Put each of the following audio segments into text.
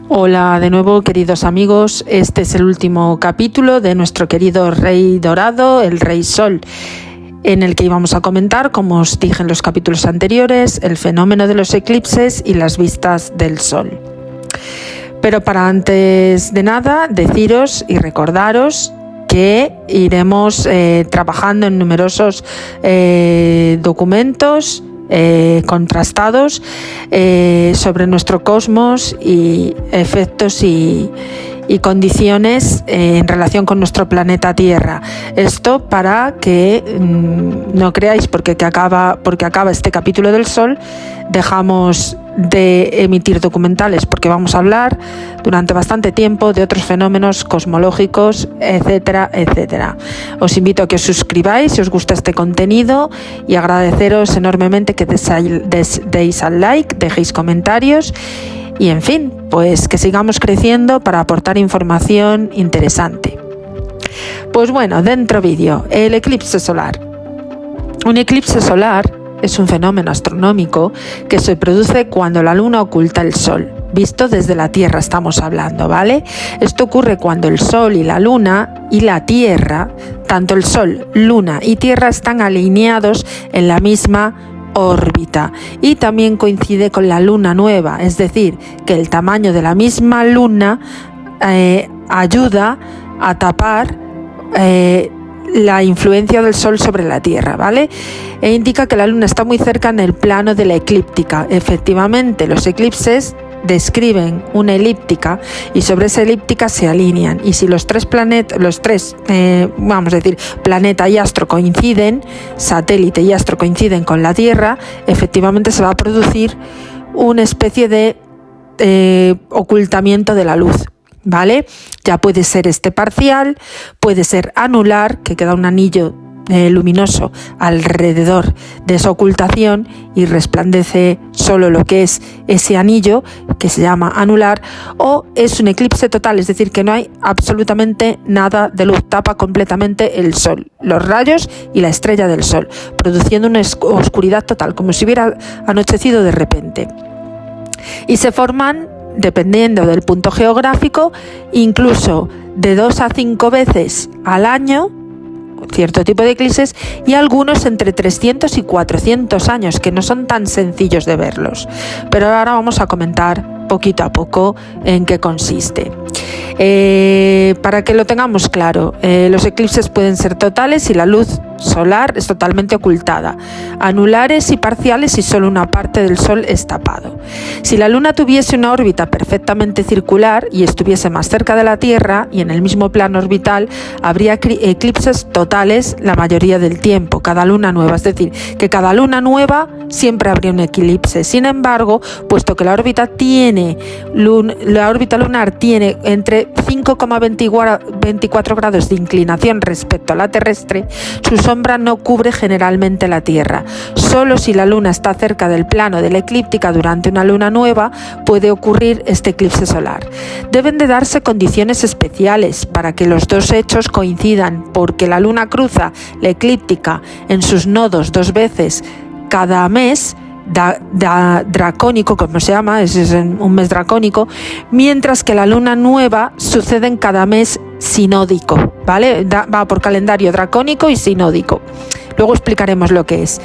Hola de nuevo, queridos amigos. Este es el último capítulo de nuestro querido Rey Dorado, el Rey Sol, en el que íbamos a comentar, como os dije en los capítulos anteriores, el fenómeno de los eclipses y las vistas del Sol. Pero para antes de nada, deciros y recordaros que iremos trabajando en numerosos documentos contrastados sobre nuestro cosmos y efectos y condiciones en relación con nuestro planeta Tierra. Esto para que no creáis porque acaba este capítulo del Sol dejamos de emitir documentales, porque vamos a hablar durante bastante tiempo de otros fenómenos cosmológicos, etcétera, etcétera. Os invito a que os suscribáis si os gusta este contenido y agradeceros enormemente que deis al like, dejéis comentarios y, en fin, pues que sigamos creciendo para aportar información interesante. Pues bueno, dentro vídeo, el eclipse solar. Un eclipse solar es un fenómeno astronómico que se produce cuando la Luna oculta el Sol. Visto desde la Tierra estamos hablando, ¿vale? Esto ocurre cuando el Sol y la Luna y la Tierra, tanto el Sol, Luna y Tierra están alineados en la misma órbita, y también coincide con la luna nueva, es decir, que el tamaño de la misma luna ayuda a tapar la influencia del Sol sobre la Tierra, ¿vale? E indica que la luna está muy cerca en el plano de la eclíptica. Efectivamente, los eclipses describen una elíptica y sobre esa elíptica se alinean, y si los tres planeta y astro coinciden, satélite y astro coinciden con la Tierra, efectivamente se va a producir una especie de ocultamiento de la luz, ¿vale? Ya puede ser parcial, puede ser anular, que queda un anillo luminoso alrededor de esa ocultación y resplandece solo lo que es ese anillo, que se llama anular, o es un eclipse total, es decir, que no hay absolutamente nada de luz, tapa completamente el Sol, los rayos y la estrella del Sol, produciendo una oscuridad total, como si hubiera anochecido de repente. Y se forman, dependiendo del punto geográfico, incluso de 2 a 5 veces al año, cierto tipo de eclipses, y algunos entre 300 y 400 años, que no son tan sencillos de verlos. Pero ahora vamos a comentar poquito a poco en qué consiste. Para que lo tengamos claro, los eclipses pueden ser totales si la luz solar es totalmente ocultada, anulares y parciales si solo una parte del Sol es tapado. Si la Luna tuviese una órbita perfectamente circular y estuviese más cerca de la Tierra y en el mismo plano orbital, habría eclipses totales la mayoría del tiempo, cada luna nueva, es decir, que cada luna nueva siempre habría un eclipse. Sin embargo, puesto que la órbita lunar tiene entre 5,24 grados de inclinación respecto a la terrestre, su sombra no cubre generalmente la Tierra. Solo si la Luna está cerca del plano de la eclíptica durante una luna nueva puede ocurrir este eclipse solar. Deben de darse condiciones especiales para que los dos hechos coincidan, porque la Luna cruza la eclíptica en sus nodos 2 veces cada mes, dracónico, como se llama, es un mes dracónico, mientras que la luna nueva sucede en cada mes sinódico, ¿vale? Va por calendario dracónico y sinódico. Luego explicaremos lo que es.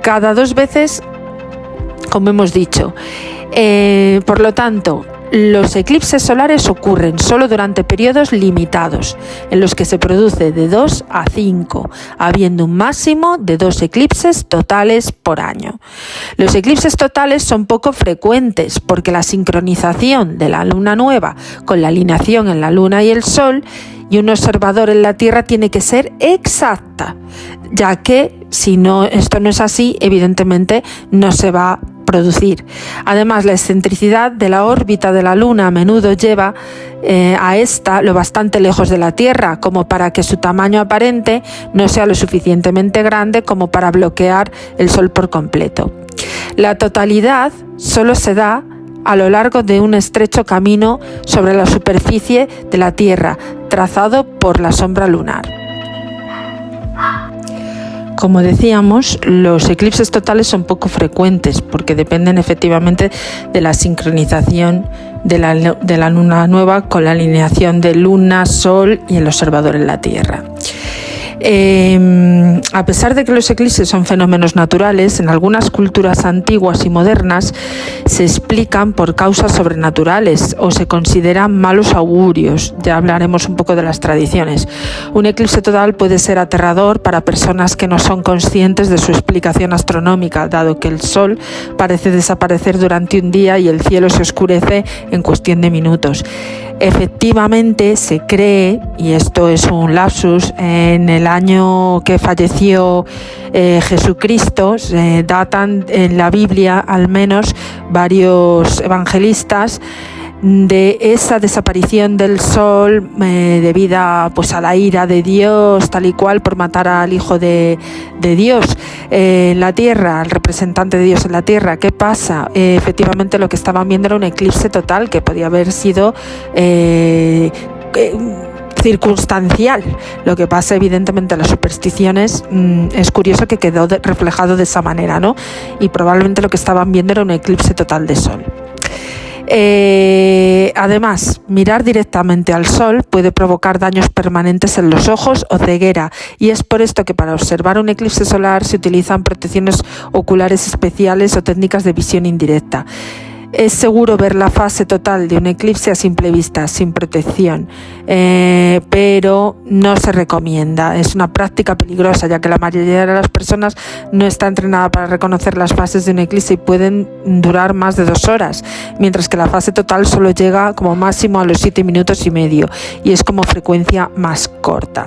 Cada 2 veces, como hemos dicho. Por lo tanto, los eclipses solares ocurren solo durante periodos limitados, en los que se produce de 2 a 5, habiendo un máximo de 2 eclipses totales por año. Los eclipses totales son poco frecuentes porque la sincronización de la luna nueva con la alineación en la luna y el Sol y un observador en la Tierra tiene que ser exacta, ya que si no, esto no es así, evidentemente no se va a producir. Además, la excentricidad de la órbita de la Luna a menudo lleva a esta lo bastante lejos de la Tierra, como para que su tamaño aparente no sea lo suficientemente grande como para bloquear el Sol por completo. La totalidad solo se da a lo largo de un estrecho camino sobre la superficie de la Tierra, trazado por la sombra lunar. Como decíamos, los eclipses totales son poco frecuentes porque dependen efectivamente de la sincronización de la luna nueva con la alineación de luna, sol y el observador en la Tierra. A pesar de que los eclipses son fenómenos naturales, en algunas culturas antiguas y modernas se explican por causas sobrenaturales o se consideran malos augurios. Ya hablaremos un poco de las tradiciones. Un eclipse total puede ser aterrador para personas que no son conscientes de su explicación astronómica, dado que el sol parece desaparecer durante un día y el cielo se oscurece en cuestión de minutos. Efectivamente se cree, y esto es un lapsus, en el año que falleció Jesucristo, se datan en la Biblia al menos varios evangelistas de esa desaparición del sol debida pues a la ira de Dios tal y cual por matar al Hijo de Dios en la tierra, al representante de Dios en la tierra. ¿Qué pasa? Efectivamente lo que estaban viendo era un eclipse total que podía haber sido circunstancial. Lo que pasa evidentemente en las supersticiones es curioso que quedó reflejado de esa manera, ¿no? Y probablemente lo que estaban viendo era un eclipse total de sol. Además, mirar directamente al sol puede provocar daños permanentes en los ojos o ceguera, y es por esto que para observar un eclipse solar se utilizan protecciones oculares especiales o técnicas de visión indirecta. Es seguro ver la fase total de un eclipse a simple vista, sin protección, pero no se recomienda. Es una práctica peligrosa, ya que la mayoría de las personas no está entrenada para reconocer las fases de un eclipse y pueden durar más de 2 horas, mientras que la fase total solo llega como máximo a los 7 minutos y medio y es como frecuencia más corta.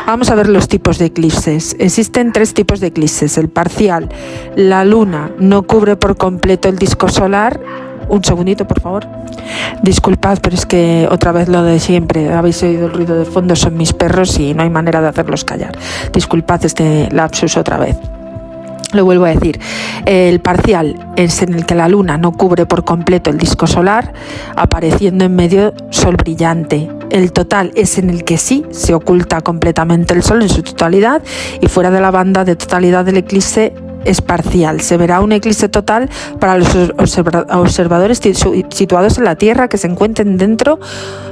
Vamos a ver los tipos de eclipses. Existen 3 tipos de eclipses. El parcial. La luna no cubre por completo el disco solar. Un segundito, por favor. Disculpad, pero es que otra vez lo de siempre. Habéis oído el ruido de fondo, son mis perros y no hay manera de hacerlos callar. Disculpad este lapsus otra vez. Lo vuelvo a decir, el parcial es en el que la luna no cubre por completo el disco solar, apareciendo en medio sol brillante. El total es en el que sí se oculta completamente el sol en su totalidad y fuera de la banda de totalidad del eclipse es parcial. Se verá un eclipse total para los observadores situados en la Tierra que se encuentren dentro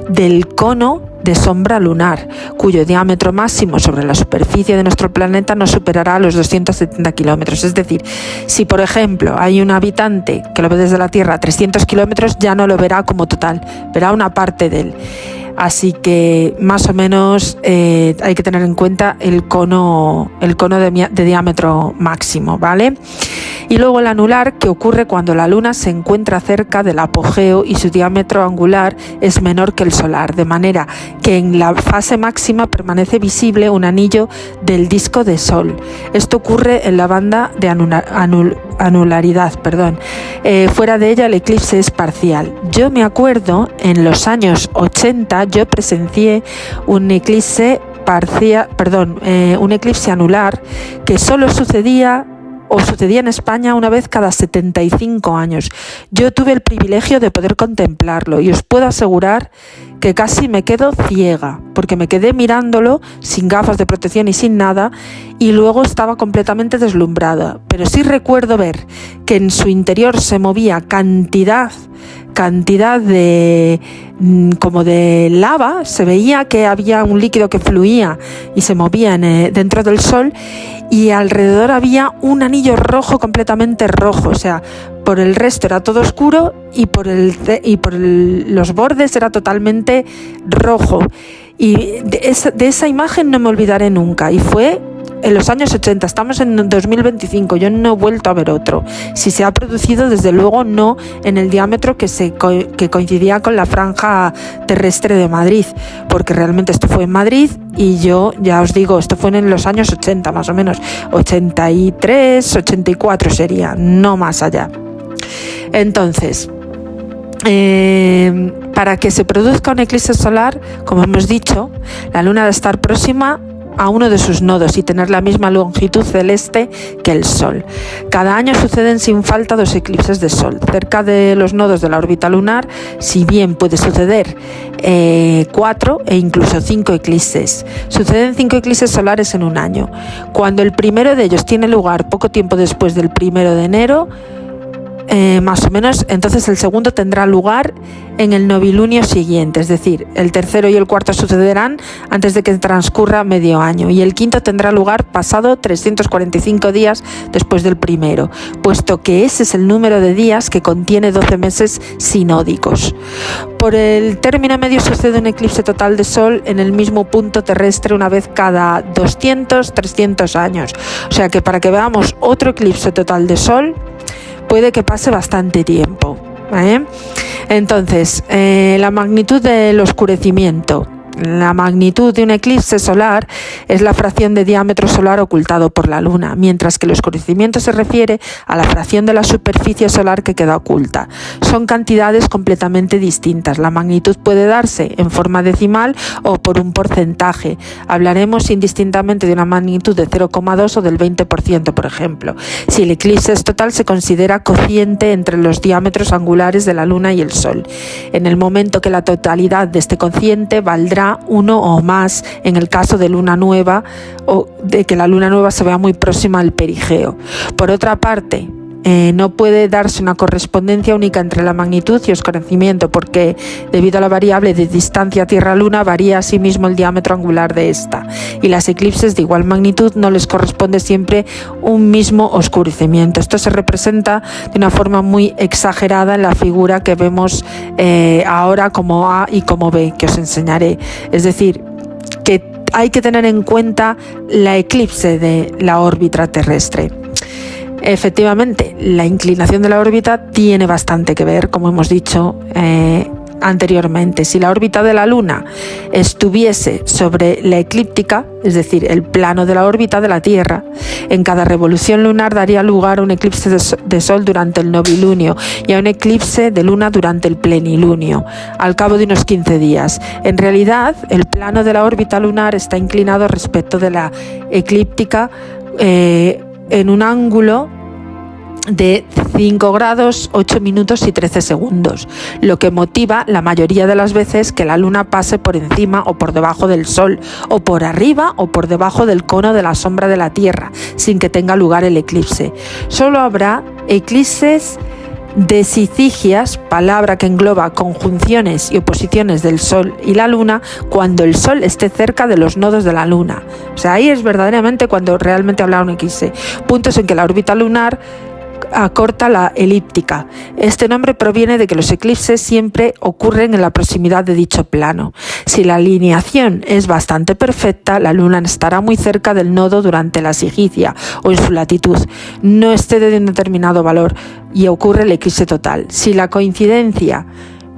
del cono de sombra lunar, cuyo diámetro máximo sobre la superficie de nuestro planeta no superará los 270 kilómetros. Es decir, si por ejemplo hay un habitante que lo ve desde la Tierra a 300 kilómetros, ya no lo verá como total, verá una parte de él. Así que más o menos hay que tener en cuenta el cono de diámetro máximo, ¿vale? Y luego el anular, que ocurre cuando la luna se encuentra cerca del apogeo y su diámetro angular es menor que el solar, de manera que en la fase máxima permanece visible un anillo del disco de sol. Esto ocurre en la banda de anularidad. Fuera de ella el eclipse es parcial. Yo me acuerdo, en los años 80 yo presencié un eclipse un eclipse anular que solo sucedía en España una vez cada 75 años. Yo tuve el privilegio de poder contemplarlo y os puedo asegurar que casi me quedo ciega, porque me quedé mirándolo sin gafas de protección y sin nada, y luego estaba completamente deslumbrada. Pero sí recuerdo ver que en su interior se movía cantidad de como de lava. Se veía que había un líquido que fluía y se movía dentro del sol, y alrededor había un anillo rojo, completamente rojo. O sea, por el resto era todo oscuro y por los bordes era totalmente rojo. Y de esa imagen no me olvidaré nunca, y fue en los años 80, estamos en 2025, yo no he vuelto a ver otro. Si se ha producido, desde luego no en el diámetro que coincidía con la franja terrestre de Madrid, porque realmente esto fue en Madrid, y yo ya os digo, esto fue en los años 80 más o menos, 83, 84 sería, no más allá. Entonces, para que se produzca un eclipse solar, como hemos dicho, la luna debe estar próxima a uno de sus nodos y tener la misma longitud celeste que el Sol. Cada año suceden sin falta 2 eclipses de Sol. Cerca de los nodos de la órbita lunar, si bien puede suceder 4 e incluso 5 eclipses. Suceden 5 eclipses solares en un año. Cuando el primero de ellos tiene lugar poco tiempo después del 1 de enero, más o menos, entonces el segundo tendrá lugar en el novilunio siguiente, es decir, el tercero y el cuarto sucederán antes de que transcurra medio año y el quinto tendrá lugar pasado 345 días después del primero, puesto que ese es el número de días que contiene 12 meses sinódicos. Por el término medio sucede un eclipse total de Sol en el mismo punto terrestre una vez cada 200-300 años, o sea que para que veamos otro eclipse total de Sol puede que pase bastante tiempo, ¿eh? Entonces, la magnitud del oscurecimiento. La magnitud de un eclipse solar es la fracción de diámetro solar ocultado por la Luna, mientras que el oscurecimiento se refiere a la fracción de la superficie solar que queda oculta. Son cantidades completamente distintas. La magnitud puede darse en forma decimal o por un porcentaje. Hablaremos indistintamente de una magnitud de 0,2 o del 20%, por ejemplo. Si el eclipse es total, se considera cociente entre los diámetros angulares de la Luna y el Sol. En el momento que la totalidad de este cociente valdrá 1 o más en el caso de luna nueva o de que la luna nueva se vea muy próxima al perigeo. Por otra parte, no puede darse una correspondencia única entre la magnitud y oscurecimiento porque debido a la variable de distancia Tierra-Luna varía asimismo el diámetro angular de esta y las eclipses de igual magnitud no les corresponde siempre un mismo oscurecimiento. Esto se representa de una forma muy exagerada en la figura que vemos ahora como A y como B, que os enseñaré. Es decir, que hay que tener en cuenta la eclipse de la órbita terrestre. Efectivamente, la inclinación de la órbita tiene bastante que ver, como hemos dicho anteriormente. Si la órbita de la Luna estuviese sobre la eclíptica, es decir, el plano de la órbita de la Tierra, en cada revolución lunar daría lugar a un eclipse de Sol durante el novilunio y a un eclipse de Luna durante el plenilunio, al cabo de unos 15 días. En realidad, el plano de la órbita lunar está inclinado respecto de la eclíptica en un ángulo de 5 grados, 8 minutos y 13 segundos, lo que motiva la mayoría de las veces que la Luna pase por encima o por debajo del Sol, o por arriba o por debajo del cono de la sombra de la Tierra, sin que tenga lugar el eclipse. Solo habrá eclipses de sicigias, palabra que engloba conjunciones y oposiciones del Sol y la Luna, cuando el Sol esté cerca de los nodos de la Luna. O sea, ahí es verdaderamente cuando realmente habrá un eclipse. Puntos en que la órbita lunar acorta la elíptica. Este nombre proviene de que los eclipses siempre ocurren en la proximidad de dicho plano. Si la alineación es bastante perfecta, la Luna estará muy cerca del nodo durante la sigicia o en su latitud, no excede de un determinado valor y ocurre el eclipse total. Si la coincidencia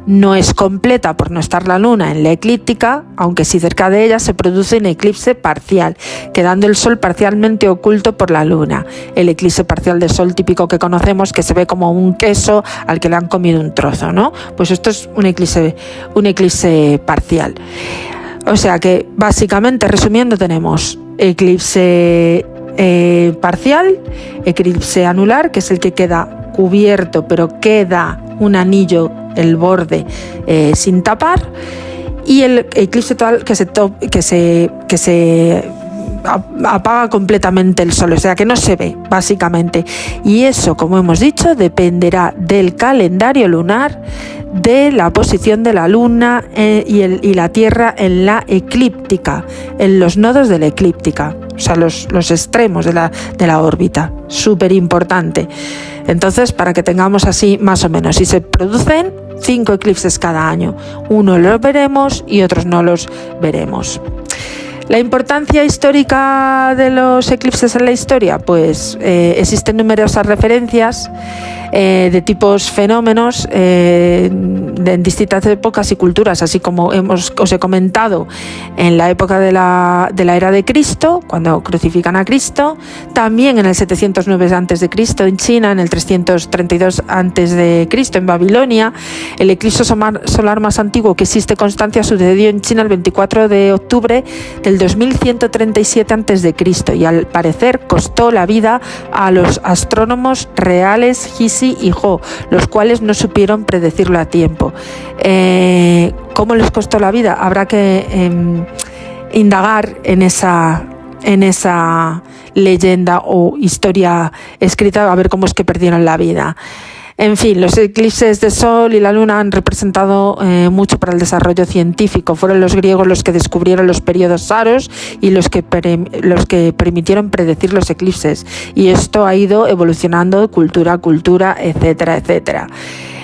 no es completa por no estar la Luna en la eclíptica, aunque sí cerca de ella, se produce un eclipse parcial, quedando el Sol parcialmente oculto por la Luna. El eclipse parcial de Sol típico que conocemos, que se ve como un queso al que le han comido un trozo, ¿no? Pues esto es un eclipse parcial. O sea que, básicamente, resumiendo, tenemos eclipse parcial, eclipse anular, que es el que queda cubierto, pero queda un anillo, el borde sin tapar, y el eclipse total que se apaga completamente el Sol, o sea que no se ve, básicamente. Y eso, como hemos dicho, dependerá del calendario lunar, de la posición de la Luna y la Tierra en la eclíptica, en los nodos de la eclíptica, o sea, los extremos de la órbita. Súper importante. Entonces, para que tengamos así más o menos, si se producen 5 eclipses cada año, uno los veremos y otros no los veremos. La importancia histórica de los eclipses en la historia, pues existen numerosas referencias. de tipos fenómenos en distintas épocas y culturas, así como os he comentado en la época de la era de Cristo, cuando crucifican a Cristo, también en el 709 a.C. en China, en el 332 a.C. en Babilonia. El eclipse solar más antiguo que existe constancia sucedió en China el 24 de octubre del 2137 a.C. y al parecer costó la vida a los astrónomos reales Hisi y Ho, los cuales no supieron predecirlo a tiempo. ¿Cómo les costó la vida? Habrá que indagar en esa leyenda o historia escrita, a ver cómo es que perdieron la vida. En fin, los eclipses de Sol y la Luna han representado mucho para el desarrollo científico. Fueron los griegos los que descubrieron los periodos saros y los que permitieron predecir los eclipses. Y esto ha ido evolucionando cultura, etcétera, etcétera.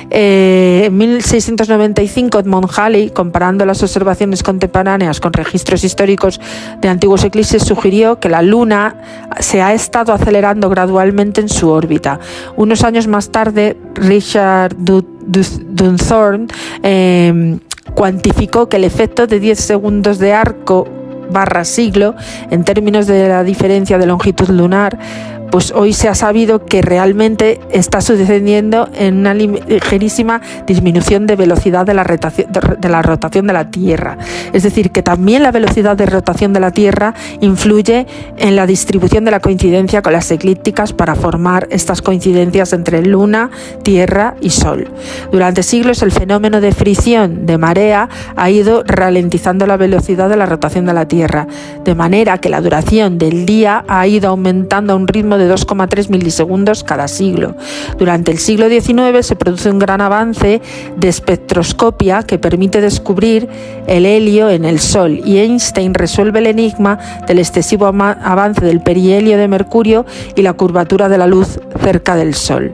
En 1695 Edmund Halley, comparando las observaciones contemporáneas con registros históricos de antiguos eclipses, sugirió que la Luna se ha estado acelerando gradualmente en su órbita. Unos años más tarde, Richard Dunthorne cuantificó que el efecto de 10 segundos de arco / siglo, en términos de la diferencia de longitud lunar, pues hoy se ha sabido que realmente está sucediendo en una ligerísima disminución de velocidad de la rotación de la Tierra. Es decir, que también la velocidad de rotación de la Tierra influye en la distribución de la coincidencia con las eclípticas para formar estas coincidencias entre Luna, Tierra y Sol. Durante siglos el fenómeno de fricción de marea ha ido ralentizando la velocidad de la rotación de la Tierra, de manera que la duración del día ha ido aumentando a un ritmo de 2,3 milisegundos cada siglo. Durante el siglo XIX se produce un gran avance de espectroscopia que permite descubrir el helio en el Sol, y Einstein resuelve el enigma del excesivo avance del perihelio de Mercurio y la curvatura de la luz cerca del Sol.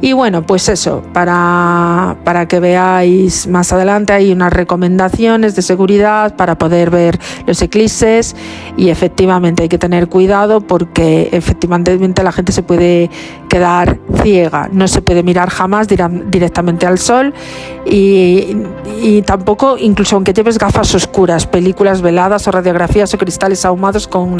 Y bueno, pues eso, para que veáis más adelante, hay unas recomendaciones de seguridad para poder ver los eclipses, y efectivamente hay que tener cuidado porque efectivamente la gente se puede quedar ciega. No se puede mirar jamás directamente al sol, y tampoco, incluso aunque lleves gafas oscuras, películas veladas o radiografías o cristales ahumados con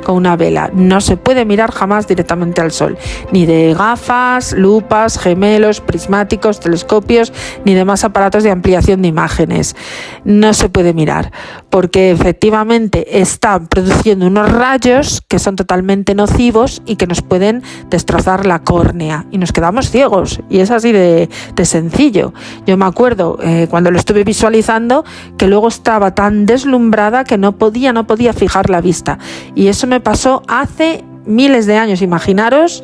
una vela, no se puede mirar jamás directamente al sol, ni de gafas, lupas, gemelos, prismáticos, telescopios, ni demás aparatos de ampliación de imágenes. No se puede mirar porque efectivamente están produciendo unos rayos que son totalmente nocivos y que nos pueden destrozar la córnea y nos quedamos ciegos, y es así de sencillo. Yo me acuerdo cuando lo estuve visualizando que luego estaba tan deslumbrada que no podía fijar la vista, y eso me pasó hace miles de años. Imaginaros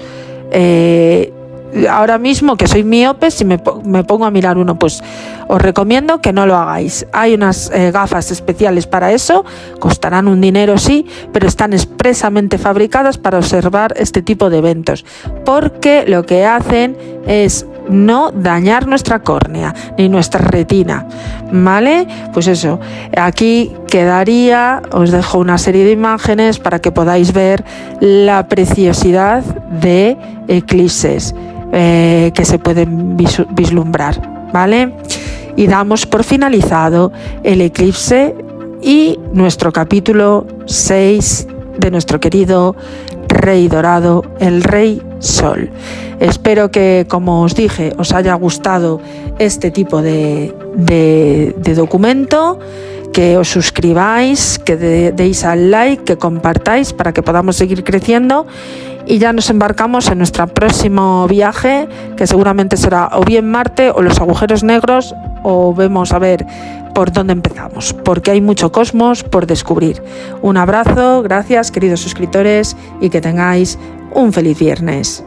ahora mismo que soy miope, si me pongo a mirar uno, pues os recomiendo que no lo hagáis. Hay unas gafas especiales para eso, costarán un dinero sí, pero están expresamente fabricadas para observar este tipo de eventos, porque lo que hacen es no dañar nuestra córnea ni nuestra retina, ¿vale? Pues eso, aquí quedaría, os dejo una serie de imágenes para que podáis ver la preciosidad de eclipses que se pueden vislumbrar, ¿vale? Y damos por finalizado el eclipse y nuestro capítulo 6 de nuestro querido Rey Dorado, el Rey Sol. Espero que, como os dije, os haya gustado este tipo de documento, que os suscribáis, que deis al like, que compartáis para que podamos seguir creciendo, y ya nos embarcamos en nuestro próximo viaje, que seguramente será o bien Marte o los agujeros negros, o vemos a ver por dónde empezamos, porque hay mucho cosmos por descubrir. Un abrazo, gracias queridos suscriptores, y que tengáis un feliz viernes.